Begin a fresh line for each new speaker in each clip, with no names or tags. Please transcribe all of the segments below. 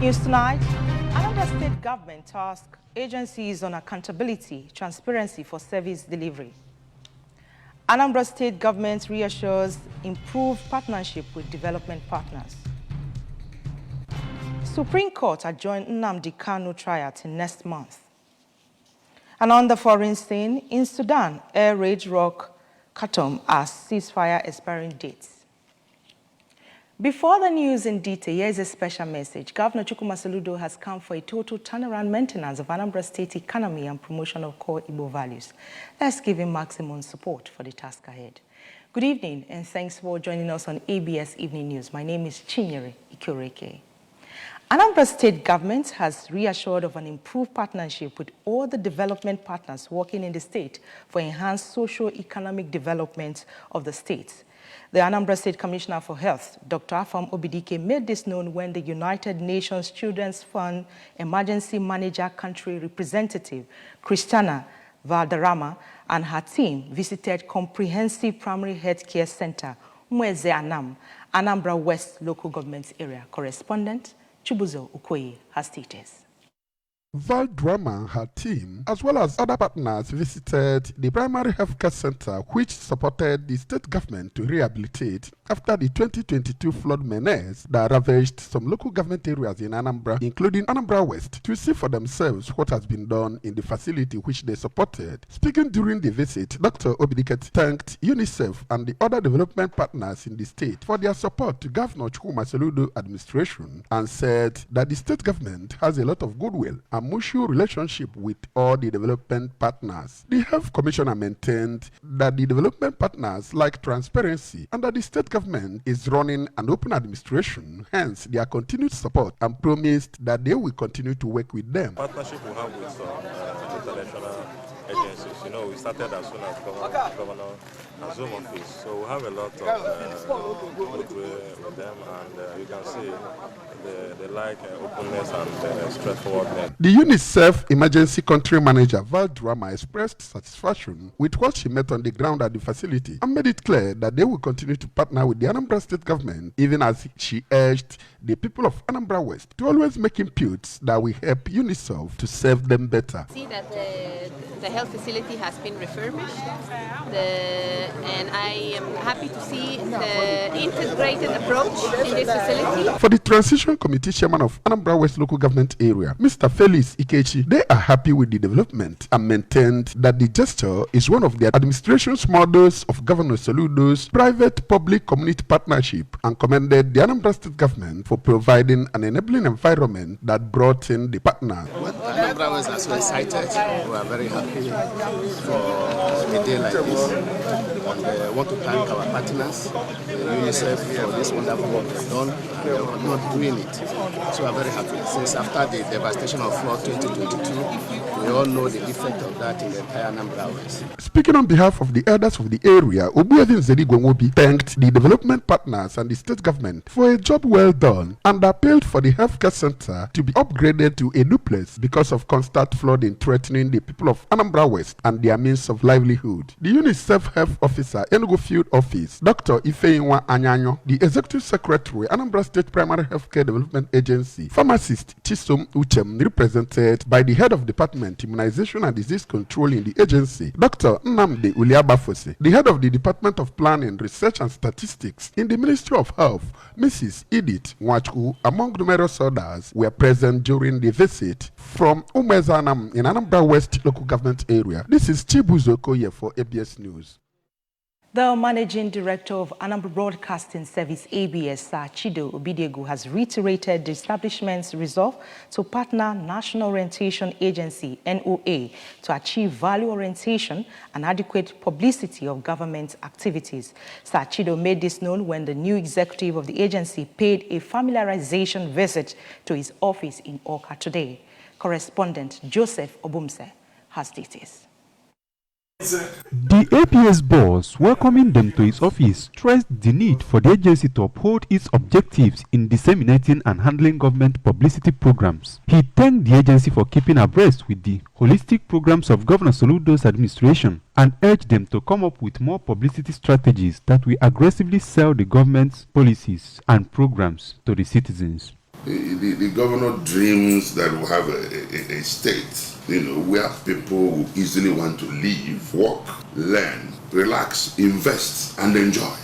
News tonight, Anambra State government tasked agencies on accountability, transparency for service delivery. Anambra State government reassures improved partnership with development partners. Supreme Court adjourned Nnamdi Kanu trial till next month. And on the foreign scene, in Sudan, air raid rock Khartoum as ceasefire expiring dates. Before the news in detail, here is a special message. Governor Chukwuma Soludo has come for a total turnaround maintenance of Anambra State economy and promotion of core Igbo values. Let's give him maximum support for the task ahead. Good evening and thanks for joining us on ABS Evening News. My name is Chinyere Ikureke. Anambra State government has reassured of an improved partnership with all the development partners working in the state for enhanced socio-economic development of the state. The Anambra State Commissioner for Health, Dr. Afam Obidike, made this known when the United Nations Children's Fund Emergency Manager Country Representative, Christiana Valderrama, and her team visited Comprehensive Primary Health Care Center, Mweze Anam, Anambra West Local Government Area. Correspondent Chibuzo Okoye has details.
Valderrama and her team, as well as other partners, visited the primary healthcare center, which supported the state government to rehabilitate after the 2022 flood menace that ravaged some local government areas in Anambra, including Anambra West, to see for themselves what has been done in the facility which they supported. Speaking during the visit, Dr. Obidike thanked UNICEF and the other development partners in the state for their support to Governor Chukwuma Soludo administration and said that the state government has a lot of goodwill and mutual relationship with all the development partners. The Health Commissioner maintained that the development partners like transparency and that the state government is running an open administration, hence their continued support, and promised that they will continue to work with them.
Partnership we have with some international agencies. You know, we started as soon as Governor Zoom office, so we have a lot of goodwill with them, and you can see they like openness and straightforwardness.
The UNICEF Emergency Country Manager Valderrama expressed satisfaction with what she met on the ground at the facility and made it clear that they will continue to partner with the Anambra State government, even as she urged the people of Anambra West to always make inputs that will help UNICEF to serve them better.
See that the health facility has been refurbished, and I am happy to see the integrated approach in this facility.
For the Transition Committee Chairman of Anambra West Local Government Area, Mr. Felix Ikechi, they are happy with the development and maintained that the gesture is one of the administration's models of Governor Soludo's private-public community partnership, and commended the Anambra State government for providing an enabling environment that brought in the partners.
Anambra West are so excited. We are very happy for a day like this. And I want to thank our partners, UNICEF, for this wonderful work they've done, and they are not doing it. So we are very happy. Since after the devastation of flood 2022, we all know the effect of that in the entire Anambra West.
Speaking on behalf of the elders of the area, Obuedin Zedi thanked the development partners and the state government for a job well done and appealed for the healthcare center to be upgraded to a duplex because of constant flooding threatening the people of Anambra West and their means of livelihood. The UNICEF Health Officer, Enugu Field Office, Dr. Ifeinwa Anyanyo, the Executive Secretary, Anambra State Primary Healthcare Development Agency, pharmacist Chisom Uchem, represented by the head of Department Immunization and Disease Control in the agency, Dr. Nnamdi Uliabafose, the head of the Department of Planning, Research and Statistics in the Ministry of Health, Mrs. Edith Nwachukwu, among numerous others, were present during the visit. From Mweze Anam in Anambra West Local Government Area, this is Chibuzo Okoye for ABS News.
The Managing Director of Anambra Broadcasting Service, ABS, Sir Chido Obidiegu, has reiterated the establishment's resolve to partner National Orientation Agency, NOA, to achieve value orientation and adequate publicity of government activities. Sir Chido made this known when the new executive of the agency paid a familiarization visit to his office in Awka today. Correspondent Joseph Obumse has details.
The APS boss, welcoming them to his office, stressed the need for the agency to uphold its objectives in disseminating and handling government publicity programs. He thanked the agency for keeping abreast with the holistic programs of Governor Soludo's administration and urged them to come up with more publicity strategies that will aggressively sell the government's policies and programs to the citizens.
The governor dreams that we'll have a state, where people will easily want to live, work, learn, relax, invest, and enjoy.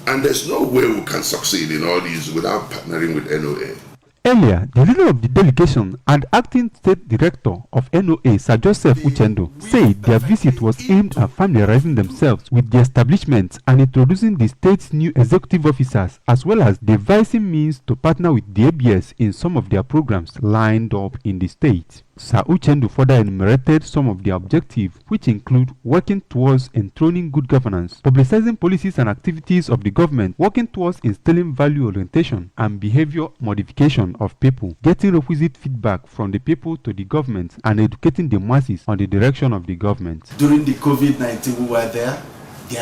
And there's no way we can succeed in all these without partnering with NOA.
Earlier, the leader of the delegation and acting state director of NOA, Sir Joseph Uchendo, said their visit was aimed at familiarizing themselves with the establishment and introducing the state's new executive officers, as well as devising means to partner with the ABS in some of their programs lined up in the state. Sir Uchendo further enumerated some of their objectives, which include working towards enthroning good governance, publicizing policies and activities of the government, working towards instilling value orientation and behavior modification of people, getting requisite feedback from the people to the government, and educating the masses on the direction of the government.
During the COVID-19 we were there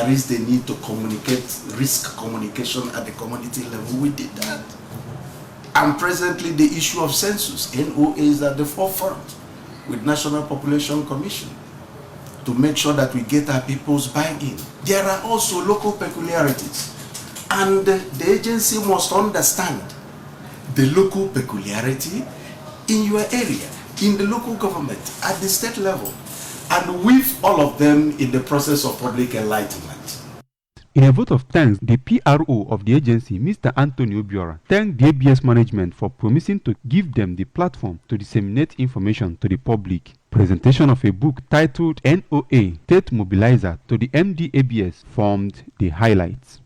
is the need to communicate, risk communication at the community level. We did that. And presently the issue of census, NOA is at the forefront with National Population Commission to make sure that we get our people's buy-in. There are also local peculiarities, and the agency must understand the local peculiarity in your area, in the local government, at the state level, and with all of them in the process of public enlightenment.
In a vote of thanks, the PRO of the agency, Mr. Anthony Obiora, thanked the ABS management for promising to give them the platform to disseminate information to the public. Presentation of a book titled NOA State Mobilizer to the MD ABS formed the highlights.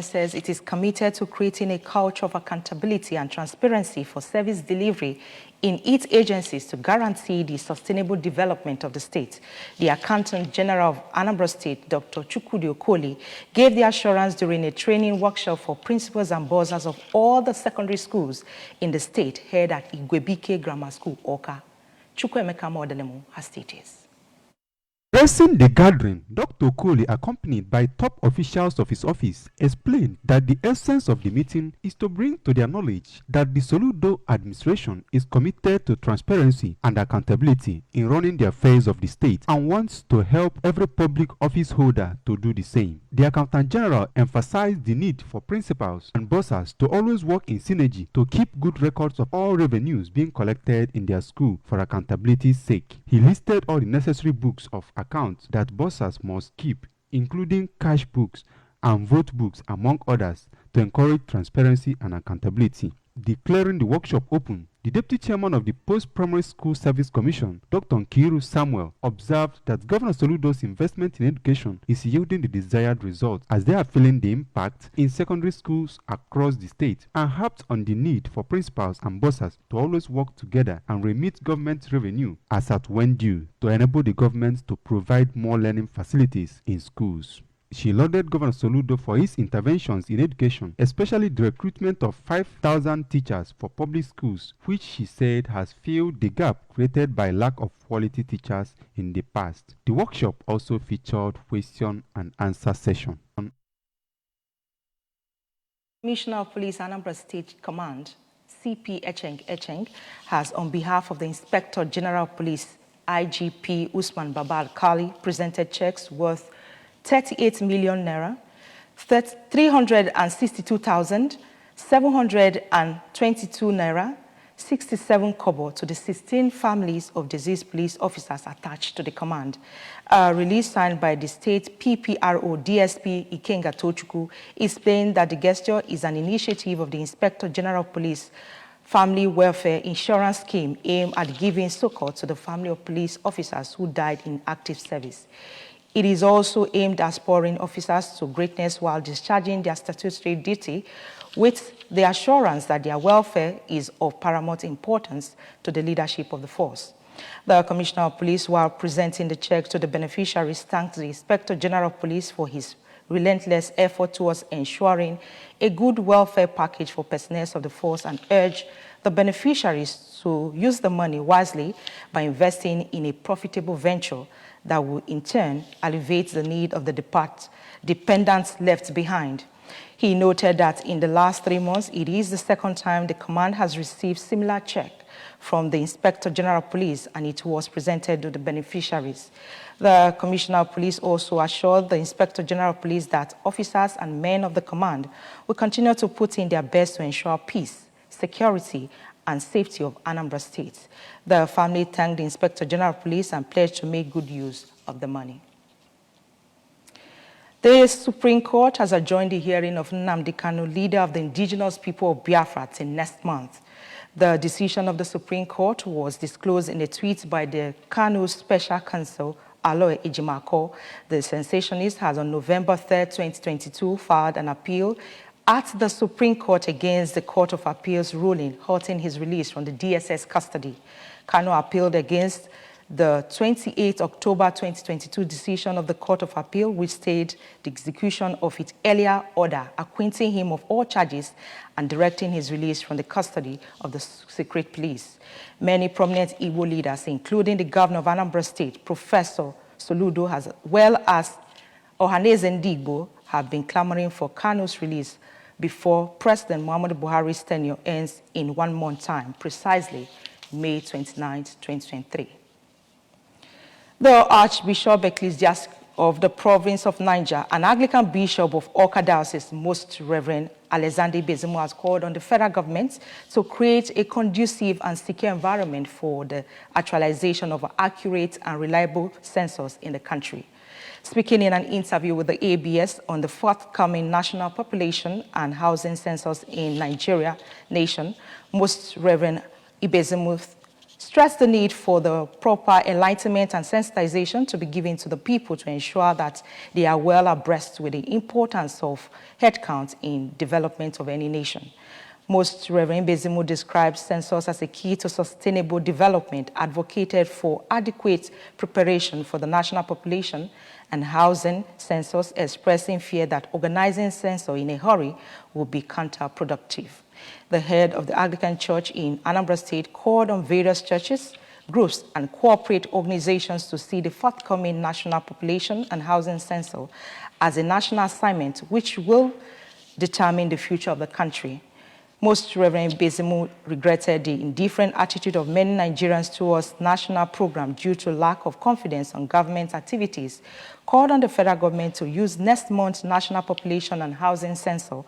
Says it is committed to creating a culture of accountability and transparency for service delivery in its agencies to guarantee the sustainable development of the state. The Accountant General of Anambra State, Dr. Chukwudi Okoli, gave the assurance during a training workshop for principals and bursars of all the secondary schools in the state held at Igwebike Grammar School, Oka. Chukwemeka Modelemo has status.
Addressing the gathering, Dr. Okoli, accompanied by top officials of his office, explained that the essence of the meeting is to bring to their knowledge that the Soludo administration is committed to transparency and accountability in running the affairs of the state and wants to help every public office holder to do the same. The Accountant General emphasized the need for principals and bursars to always work in synergy to keep good records of all revenues being collected in their school for accountability's sake. He listed all the necessary books of accounts that bursars must keep, including cash books and vote books, among others, to encourage transparency and accountability. Declaring the workshop open, the Deputy Chairman of the Post-Primary School Service Commission, Dr. Nkiru Samuel, observed that Governor Soludo's investment in education is yielding the desired results as they are feeling the impact in secondary schools across the state, and harped on the need for principals and bursars to always work together and remit government revenue as at when due to enable the government to provide more learning facilities in schools. She lauded Governor Soludo for his interventions in education, especially the recruitment of 5,000 teachers for public schools, which she said has filled the gap created by lack of quality teachers in the past. The workshop also featured question and answer session.
Commissioner of Police Anambra State Command, CP Echeng, has, on behalf of the Inspector General of Police, IGP Usman Baba Alkali, presented checks worth 38 million naira, 362,722 naira, 67 kobo to the 16 families of deceased police officers attached to the command. A release signed by the state PPRO DSP Ikenga Tochukwu explained that the gesture is an initiative of the Inspector General of Police Family Welfare Insurance Scheme aimed at giving succor to the family of police officers who died in active service. It is also aimed at spurring officers to greatness while discharging their statutory duty with the assurance that their welfare is of paramount importance to the leadership of the force. The Commissioner of Police, while presenting the check to the beneficiaries, thanked the Inspector General of Police for his relentless effort towards ensuring a good welfare package for personnel of the force and urged the beneficiaries to use the money wisely by investing in a profitable venture that will in turn alleviate the need of the dependents left behind. He noted that in the last 3 months, it is the second time the command has received similar check from the Inspector General of Police, and it was presented to the beneficiaries. The Commissioner of Police also assured the Inspector General of Police that officers and men of the command will continue to put in their best to ensure peace, security, and safety of Anambra State. The family thanked the Inspector General of Police and pledged to make good use of the money. The Supreme Court has adjourned the hearing of Nnamdi Kanu, leader of the indigenous people of Biafra, till next month. The decision of the Supreme Court was disclosed in a tweet by the Kanu Special Counsel, Aloy Ejimako. The sensationalist has on November 3, 2022, filed an appeal at the Supreme Court against the Court of Appeals ruling halting his release from the DSS custody. Kanu appealed against the 28 October 2022 decision of the Court of Appeal, which stayed the execution of its earlier order, acquitting him of all charges and directing his release from the custody of the secret police. Many prominent Igbo leaders, including the governor of Anambra State, Professor Soludo, as well as Ohaneze Ndigbo, have been clamoring for Kanu's release before President Muhammadu Buhari's tenure ends in 1 month's time, precisely May 29, 2023. The Archbishop Ecclesiastic of the province of Niger, an Anglican bishop of Awka Diocese, Most Reverend Alexander Ibezumo, has called on the federal government to create a conducive and secure environment for the actualization of accurate and reliable census in the country. Speaking in an interview with the ABS on the forthcoming national population and housing census in Nigeria nation, Most Reverend Ibezumo stressed the need for the proper enlightenment and sensitization to be given to the people to ensure that they are well abreast with the importance of headcount in development of any nation. Most Reverend Ibezumo describes census as a key to sustainable development, advocated for adequate preparation for the national population and housing census, expressing fear that organizing census in a hurry will be counterproductive. The head of the Anglican Church in Anambra State called on various churches, groups, and corporate organizations to see the forthcoming national population and housing census as a national assignment which will determine the future of the country. Most Reverend Ibezumo regretted the indifferent attitude of many Nigerians towards national program due to lack of confidence on government activities, called on the federal government to use next month's national population and housing census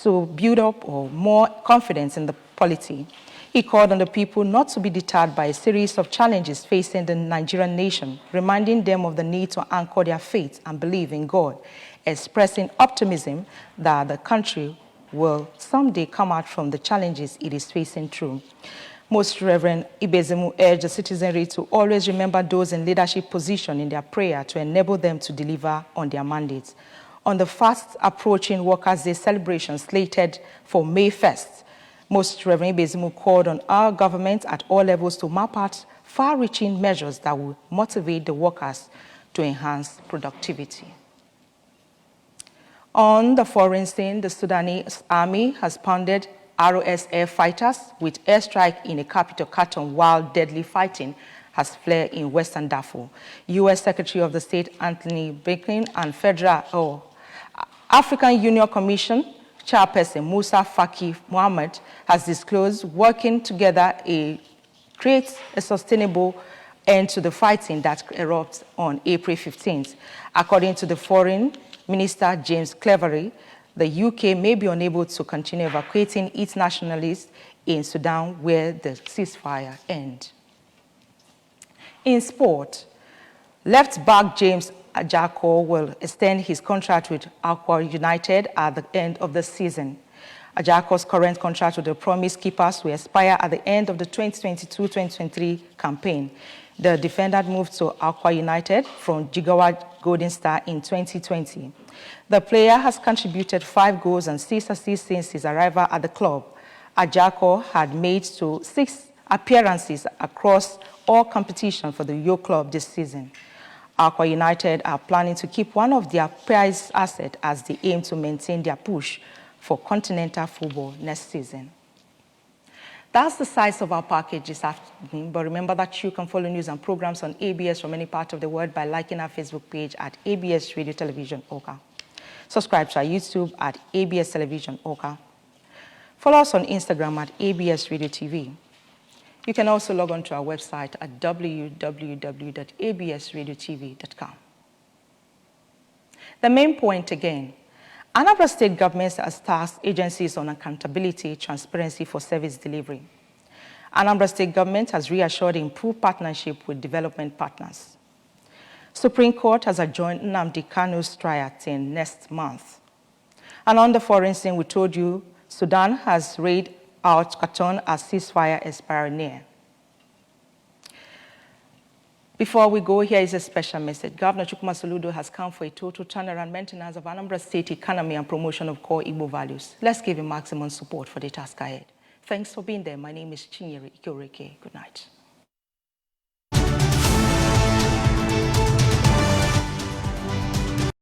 to build up or more confidence in the polity. He called on the people not to be deterred by a series of challenges facing the Nigerian nation, reminding them of the need to anchor their faith and believe in God, expressing optimism that the country will someday come out from the challenges it is facing through. Most Reverend Ibezumo urged the citizenry to always remember those in leadership position in their prayer to enable them to deliver on their mandates. On the fast approaching Workers' Day celebration slated for May 1st, Most Reverend Ibezumo called on our government at all levels to map out far-reaching measures that will motivate the workers to enhance productivity. On the foreign scene, the Sudanese army has pounded RSF fighters with airstrike in a capital Khartoum while deadly fighting has flared in Western Darfur. U.S. Secretary of the State Anthony Blinken and Federal African Union Commission Chairperson Musa Faki Mohammed has disclosed working together create a sustainable end to the fighting that erupted on April 15th. According to the Foreign Minister James Cleverly, the UK may be unable to continue evacuating its nationalists in Sudan where the ceasefire ends. In sport, left back James Ajako will extend his contract with Aqua United at the end of the season. Ajako's current contract with the Promise Keepers will expire at the end of the 2022-2023 campaign. The defender moved to Aqua United from Jigawa Golden Star in 2020. The player has contributed 5 goals and 6 assists since his arrival at the club. Ajako had made 6 appearances across all competitions for the Yo Club this season. Aqua United are planning to keep one of their prized assets as they aim to maintain their push for continental football next season. That's the size of our package this afternoon, but remember that you can follow news and programs on ABS from any part of the world by liking our Facebook page at ABS Radio Television Awka. Subscribe to our YouTube at ABS Television Awka. Follow us on Instagram at ABS Radio TV. You can also log on to our website at www.absradiotv.com. The main point again, Anambra State government has tasked agencies on accountability, transparency for service delivery. Anambra State government has reassured improved partnership with development partners. Supreme Court has adjourned Nnamdi Kanu's trial till next month. And on the foreign scene, we told you Sudan has raided out Khartoum as ceasefire expires near. Before we go, here is a special message. Governor Chukwuma Soludo has come for a total turnaround maintenance of Anambra State economy and promotion of core Igbo values. Let's give him maximum support for the task ahead. Thanks for being there. My name is Chinyere Ikoreke. Good night.